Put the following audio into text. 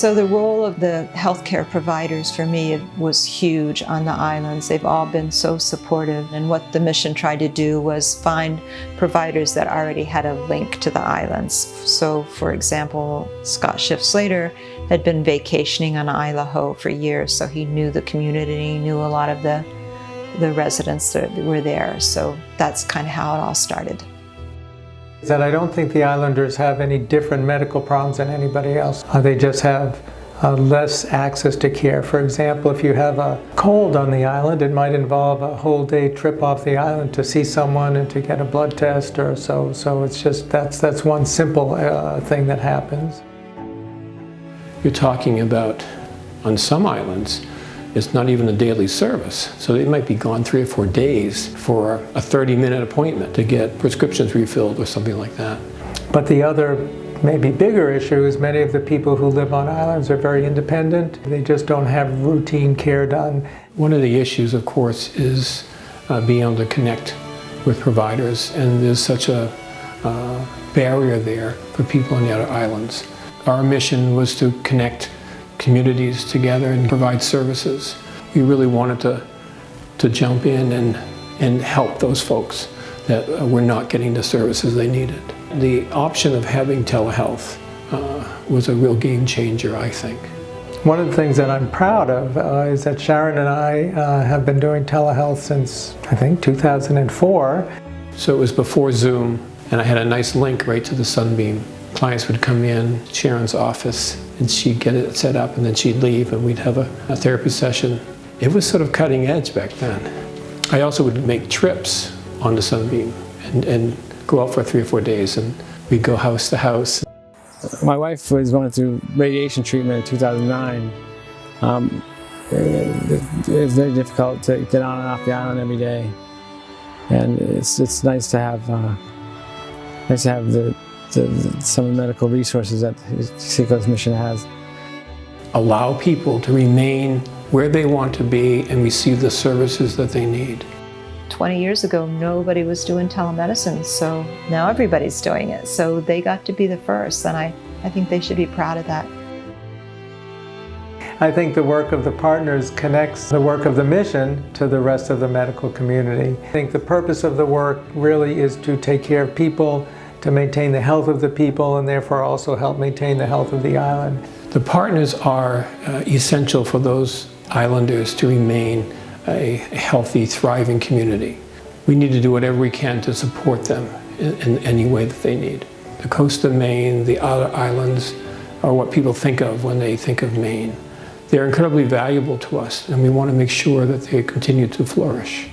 So the role of the healthcare providers for me was huge on the islands. They've all been so supportive, and what the mission tried to do was find providers that already had a link to the islands. So for example, Scott Schiff Slater had been vacationing on Isla Ho for years, so he knew the community, he knew a lot of the residents that were there. So that's kind of how it all started. That I don't think the islanders have any different medical problems than anybody else. They just have less access to care. For example, if you have a cold on the island, it might involve a whole day trip off the island to see someone and to get a blood test or so. So it's just, that's one simple thing that happens. You're talking about, on some islands, it's not even a daily service. So they might be gone 3 or 4 days for a 30-minute appointment to get prescriptions refilled or something like that. But the other, maybe bigger issue is many of the people who live on islands are very independent. They just don't have routine care done. One of the issues, of course, is being able to connect with providers, and there's such a barrier there for people on the outer islands. Our mission was to connect communities together and provide services. We really wanted to jump in and help those folks that were not getting the services they needed. The option of having telehealth was a real game changer, I think. One of the things that I'm proud of is that Sharon and I have been doing telehealth since, I think, 2004. So it was before Zoom, and I had a nice link right to the Sunbeam. Clients would come in Sharon's office, and she'd get it set up, and then she'd leave, and we'd have a therapy session. It was sort of cutting edge back then. I also would make trips on the Sunbeam and go out for 3 or 4 days, and we'd go house to house. My wife was going through radiation treatment in 2009. It was very difficult to get on and off the island every day, and it's nice to have some of the medical resources that Seacoast Mission has. Allow people to remain where they want to be and receive the services that they need. 20 years ago, nobody was doing telemedicine, so now everybody's doing it. So they got to be the first, and I think they should be proud of that. I think the work of the partners connects the work of the mission to the rest of the medical community. I think the purpose of the work really is to take care of people, to maintain the health of the people, and therefore also help maintain the health of the island. The partners are essential for those islanders to remain a healthy, thriving community. We need to do whatever we can to support them in any way that they need. The coast of Maine, the outer islands, are what people think of when they think of Maine. They're incredibly valuable to us, and we want to make sure that they continue to flourish.